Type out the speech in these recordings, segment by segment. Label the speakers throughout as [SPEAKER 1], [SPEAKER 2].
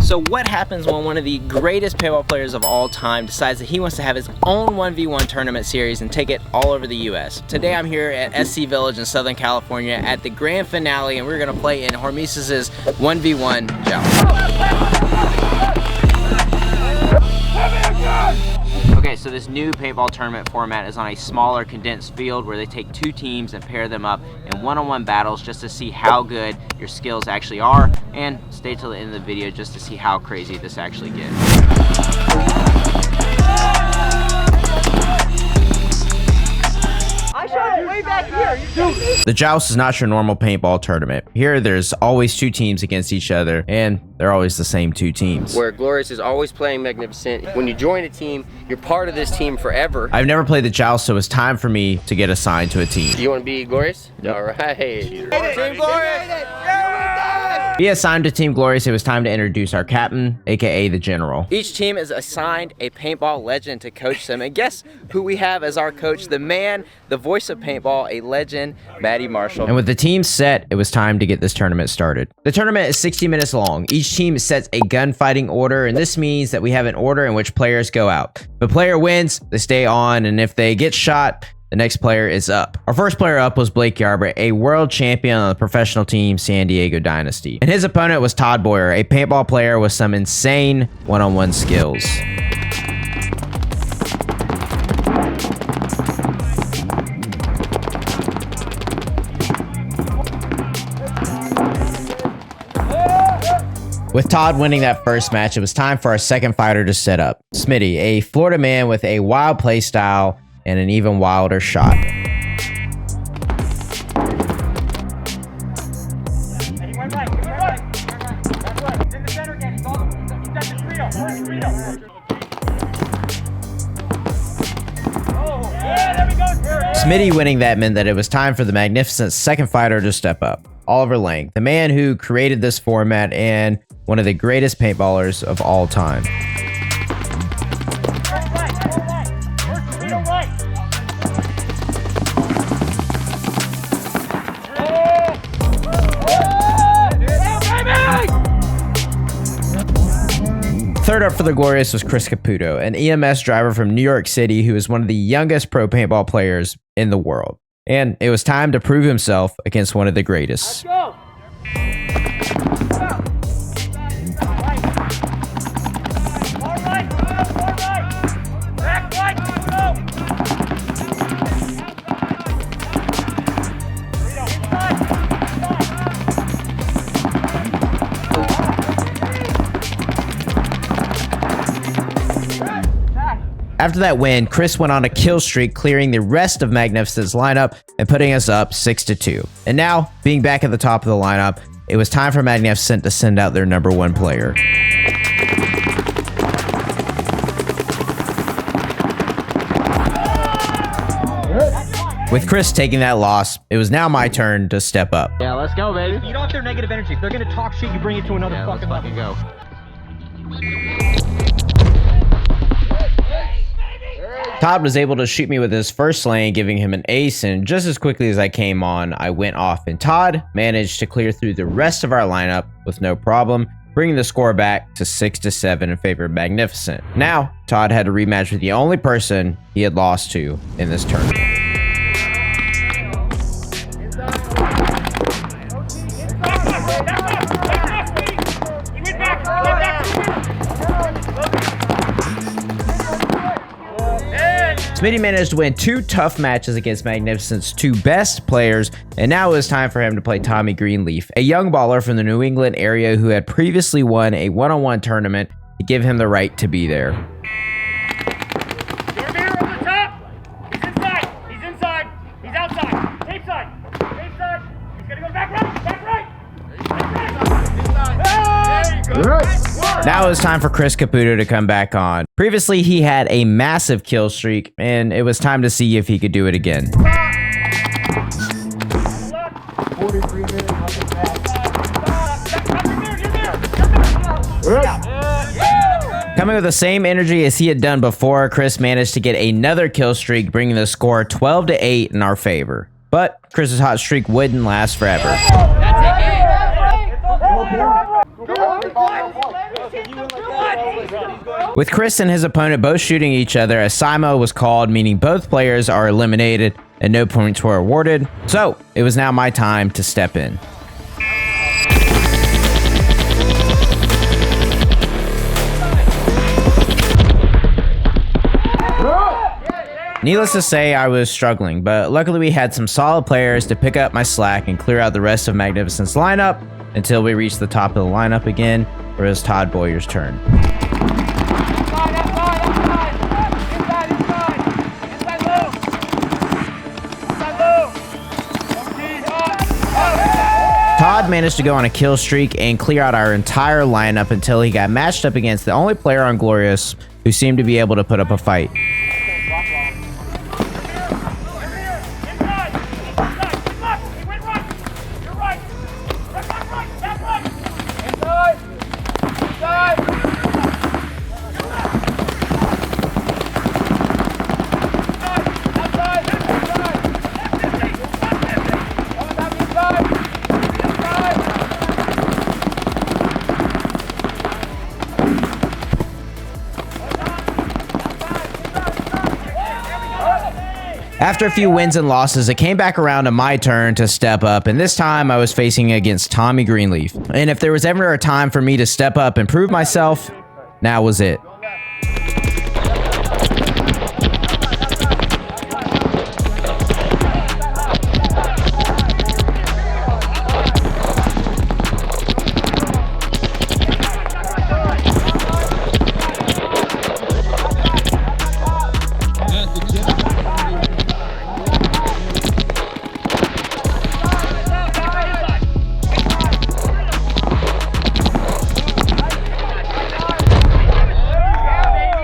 [SPEAKER 1] So what happens when one of the greatest paintball players of all time decides that he wants to have his own 1v1 tournament series and take it all over the US? Today I'm here at SC Village in Southern California at the grand finale, and we're gonna play in Hormesis' 1v1 joust. Okay, so this new paintball tournament format is on a smaller condensed field where they take two teams and pair them up in one-on-one battles just to see how good your skills actually are, and stay till the end of the video just to see how crazy this actually gets. Way back here. The joust is not your normal paintball tournament. Here there's always two teams against each other, and they're always the same two teams.
[SPEAKER 2] Where Glorious is always playing Magnificent. When you join a team, you're part of this team forever.
[SPEAKER 1] I've never played the joust, so it's time for me to get assigned to a team.
[SPEAKER 2] You want to be Glorious? Yep. All right. Team Glorious!
[SPEAKER 1] Be assigned to Team Glorious, it was time to introduce our captain, aka the General. Each team is assigned a paintball legend to coach them, and guess who we have as our coach? The man, the voice of paintball, a legend, Matty Marshall. And with the team set, it was time to get this tournament started. The tournament is 60 minutes long. Each team sets a gunfighting order, and this means that we have an order in which players go out. If a player wins, they stay on, and if they get shot, the next player is up. Our first player up was Blake GYMRAT, a world champion on the professional team San Diego Dynasty. And his opponent was Todd Boyer, a paintball player with some insane one-on-one skills. With Todd winning that first match, it was time for our second fighter to set up. Smitty, a Florida man with a wild play style and an even wilder shot. Smitty winning that meant that it was time for the Magnificent's second fighter to step up. Oliver Lang, the man who created this format and one of the greatest paintballers of all time. Third up for the Glorious was Chris Caputo, an EMS driver from New York City who is one of the youngest pro paintball players in the world. And it was time to prove himself against one of the greatest. Let's go. After that win, Chris went on a kill streak, clearing the rest of Magnificent's lineup and putting us up 6-2. And now, being back at the top of the lineup, it was time for Magnificent to send out their number one player. With Chris taking that loss, it was now my turn to step up.
[SPEAKER 2] Yeah, let's go, baby.
[SPEAKER 3] Feed off their negative energy. If they're gonna talk shit, you bring it to another fucking level.
[SPEAKER 2] Go.
[SPEAKER 1] Todd was able to shoot me with his first lane, giving him an ace, and just as quickly as I came on, I went off, and Todd managed to clear through the rest of our lineup with no problem, bringing the score back to 6-7 in favor of Magnificent. Now, Todd had a rematch with the only person he had lost to in this tournament. Smitty managed to win two tough matches against Magnificent's two best players, and now it was time for him to play Tommy Greenleaf, a young baller from the New England area who had previously won a one-on-one tournament to give him the right to be there.
[SPEAKER 4] Your mirror on the top. He's inside. He's inside. He's outside. Tape side. Tape side. He's gonna go back right. Back right. There you go.
[SPEAKER 1] Now it was time for Chris Caputo to come back on. Previously, he had a massive kill streak, and it was time to see if he could do it again. Coming with the same energy as he had done before, Chris managed to get another kill streak, bringing the score 12-8 in our favor. But Chris's hot streak wouldn't last forever. With Chris and his opponent both shooting each other, a Simo was called, meaning both players are eliminated and no points were awarded. So it was now my time to step in. Needless to say, I was struggling, but luckily we had some solid players to pick up my slack and clear out the rest of Magnificent's lineup until we reached the top of the lineup again, where it was Todd Boyer's turn. Todd managed to go on a kill streak and clear out our entire lineup until he got matched up against the only player on Glorious who seemed to be able to put up a fight. After a few wins and losses, it came back around to my turn to step up, and this time I was facing against Tommy Greenleaf. And if there was ever a time for me to step up and prove myself, now was it.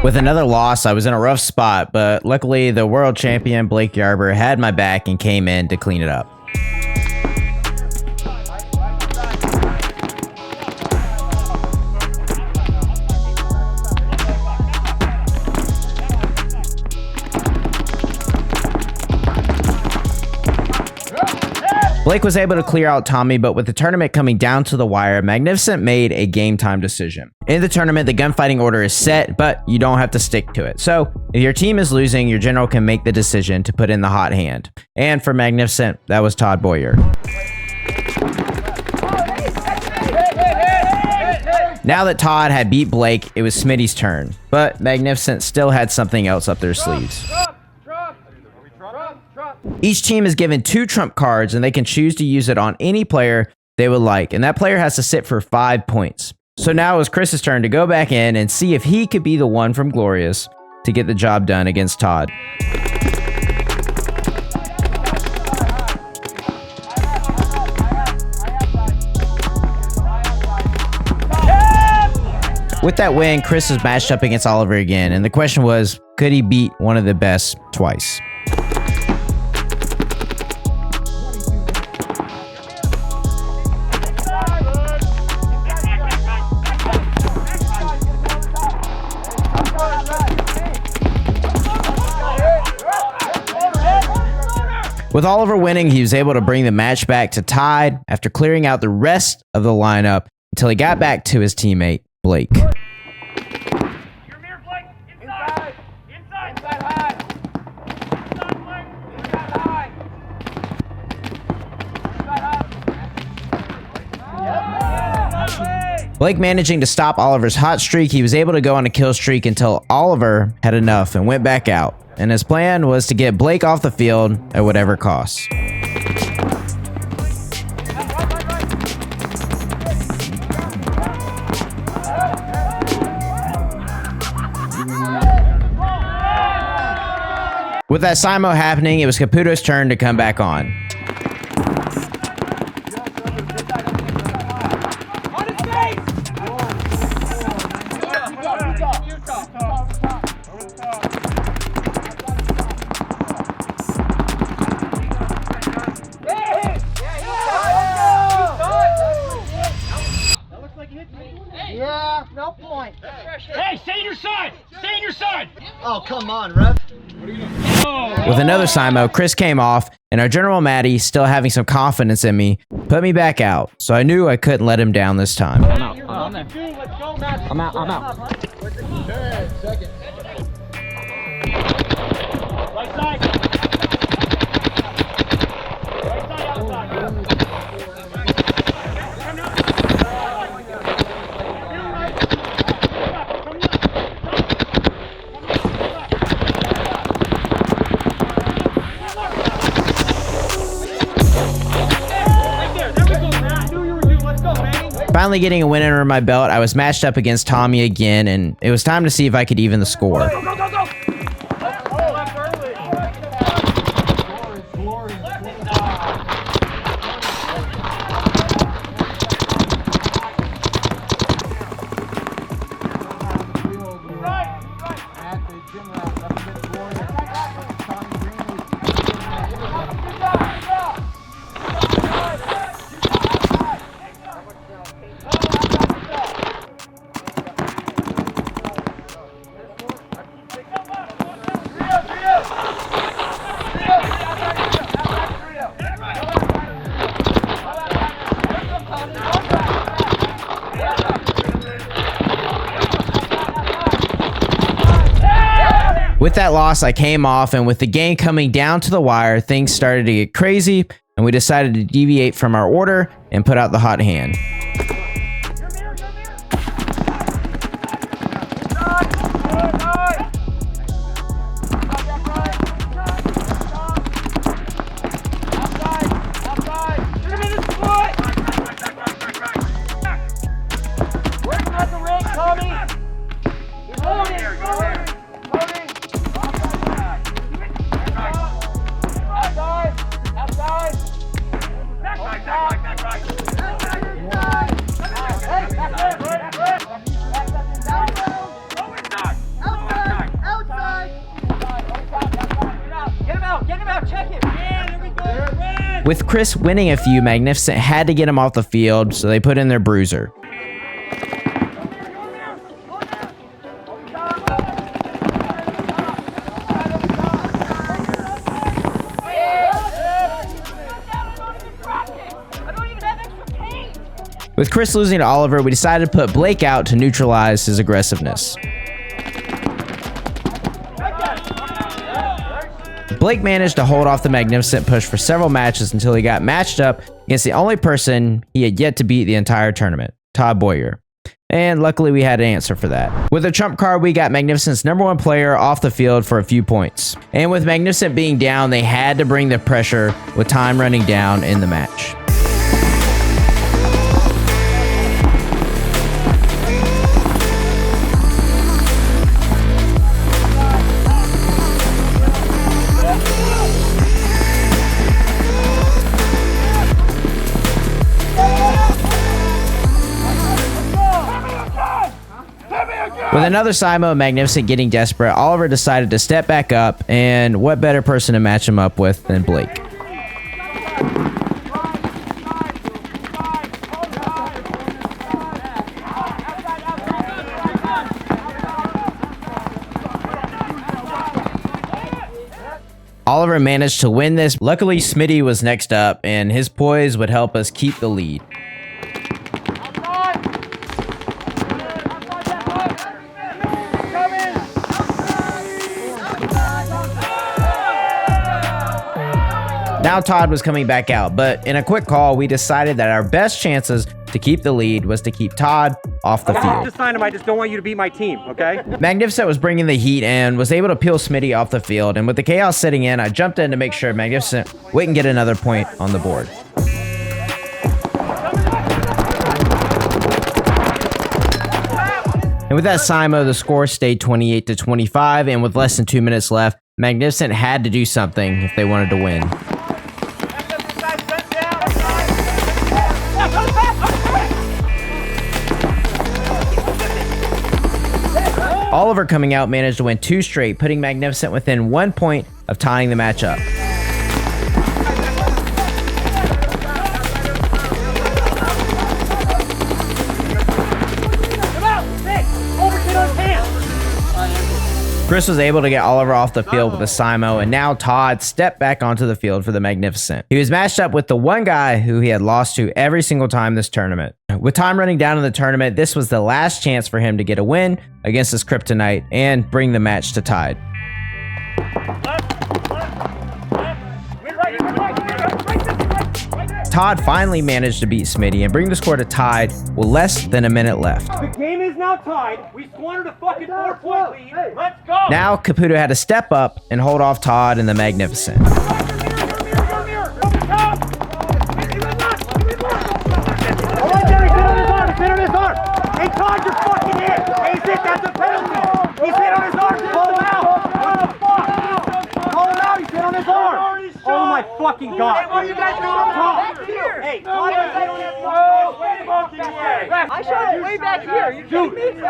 [SPEAKER 1] With another loss, I was in a rough spot, but luckily the world champion Blake Yarber had my back and came in to clean it up. Blake was able to clear out Tommy, but with the tournament coming down to the wire, Magnificent made a game time decision. In the tournament, the gunfighting order is set, but you don't have to stick to it. So if your team is losing, your general can make the decision to put in the hot hand. And for Magnificent, that was Todd Boyer. Now that Todd had beat Blake, it was Smitty's turn, but Magnificent still had something else up their sleeves. Each team is given 2 trump cards and they can choose to use it on any player they would like, and that player has to sit for 5 points. So now it was Chris's turn to go back in and see if he could be the one from Glorious to get the job done against Todd. With that win, Chris was matched up against Oliver again, and the question was, could he beat one of the best twice? With Oliver winning, he was able to bring the match back to tied after clearing out the rest of the lineup until he got back to his teammate, Blake. Blake managing to stop Oliver's hot streak, he was able to go on a kill streak until Oliver had enough and went back out. And his plan was to get Blake off the field at whatever cost. With that Simo happening, it was Caputo's turn to come back on.
[SPEAKER 5] Yeah, no point.
[SPEAKER 4] Hey, stay in your side! Stay in your side!
[SPEAKER 5] Oh, come on, ref.
[SPEAKER 1] With another Simo, Chris came off and our general Maddie, still having some confidence in me, put me back out, so I knew I couldn't let him down this time.
[SPEAKER 3] I'm out. I'm out. I'm out.
[SPEAKER 4] Right side. Right side outside.
[SPEAKER 1] Finally getting a win under my belt, I was matched up against Tommy again, and it was time to see if I could even the score.
[SPEAKER 4] Go, go, go, go. Left early.
[SPEAKER 1] With that loss, I came off, and with the game coming down to the wire, things started to get crazy, and we decided to deviate from our order and put out the hot hand. With Chris winning a few, Magnificent had to get him off the field, so they put in their bruiser. With Chris losing to Oliver, we decided to put Blake out to neutralize his aggressiveness. Blake managed to hold off the Magnificent push for several matches until he got matched up against the only person he had yet to beat the entire tournament, Todd Boyer. And luckily we had an answer for that. With a trump card, we got Magnificent's #1 player off the field for a few points. And with Magnificent being down, they had to bring the pressure with time running down in the match. With another Simo and Magnificent getting desperate, Oliver decided to step back up, and what better person to match him up with than Blake. Oliver managed to win this. Luckily, Smitty was next up, and his poise would help us keep the lead. Now Todd was coming back out, but in a quick call, we decided that our best chances to keep the lead was to keep Todd off the field.
[SPEAKER 3] Just sign him. I just don't want you to beat my team, okay?
[SPEAKER 1] Magnificent was bringing the heat and was able to peel Smitty off the field, and with the chaos sitting in, I jumped in to make sure Magnificent wouldn't get another point on the board. And with that Simo, the score stayed 28-25, and with less than 2 minutes left, Magnificent had to do something if they wanted to win. Oliver coming out managed to win 2 straight, putting Magnificent within 1 point of tying the match up. Chris was able to get Oliver off the field with a Simo, and now Todd stepped back onto the field for the Magnificent. He was matched up with the one guy who he had lost to every single time this tournament. With time running down in the tournament, this was the last chance for him to get a win against his Kryptonite and bring the match to tied. Todd finally managed to beat Smitty and bring the score to tied with less than a minute left.
[SPEAKER 3] The game is now tied. We squandered a fucking 4-point lead. Let's go.
[SPEAKER 1] Now Caputo had to step up and hold off Todd and the Magnificent.
[SPEAKER 3] Hit on his arm. Hey, Todd, you're fucking hit. Hey, that's a penalty. He's hit on his arm. Call him out. What the fuck? Call him out. He's hit on his arm. Oh my fucking god.
[SPEAKER 5] Hey, what are you guys doing back here?
[SPEAKER 3] Hey, Todd,
[SPEAKER 5] I shot it way back here. You kidding me?
[SPEAKER 3] Hey,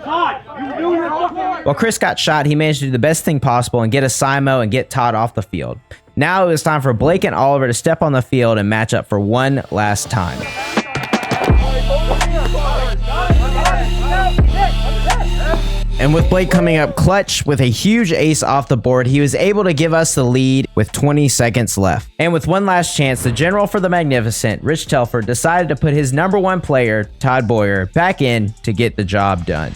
[SPEAKER 3] Todd, you knew you were fucking.
[SPEAKER 1] While Chris got shot, he managed to do the best thing possible and get a Simo and get Todd off the field. Now it was time for Blake and Oliver to step on the field and match up for one last time. And with Blake coming up clutch with a huge ace off the board, he was able to give us the lead with 20 seconds left. And with one last chance, the general for the Magnificent, Rich Telford, decided to put his #1 player, Todd Boyer, back in to get the job done.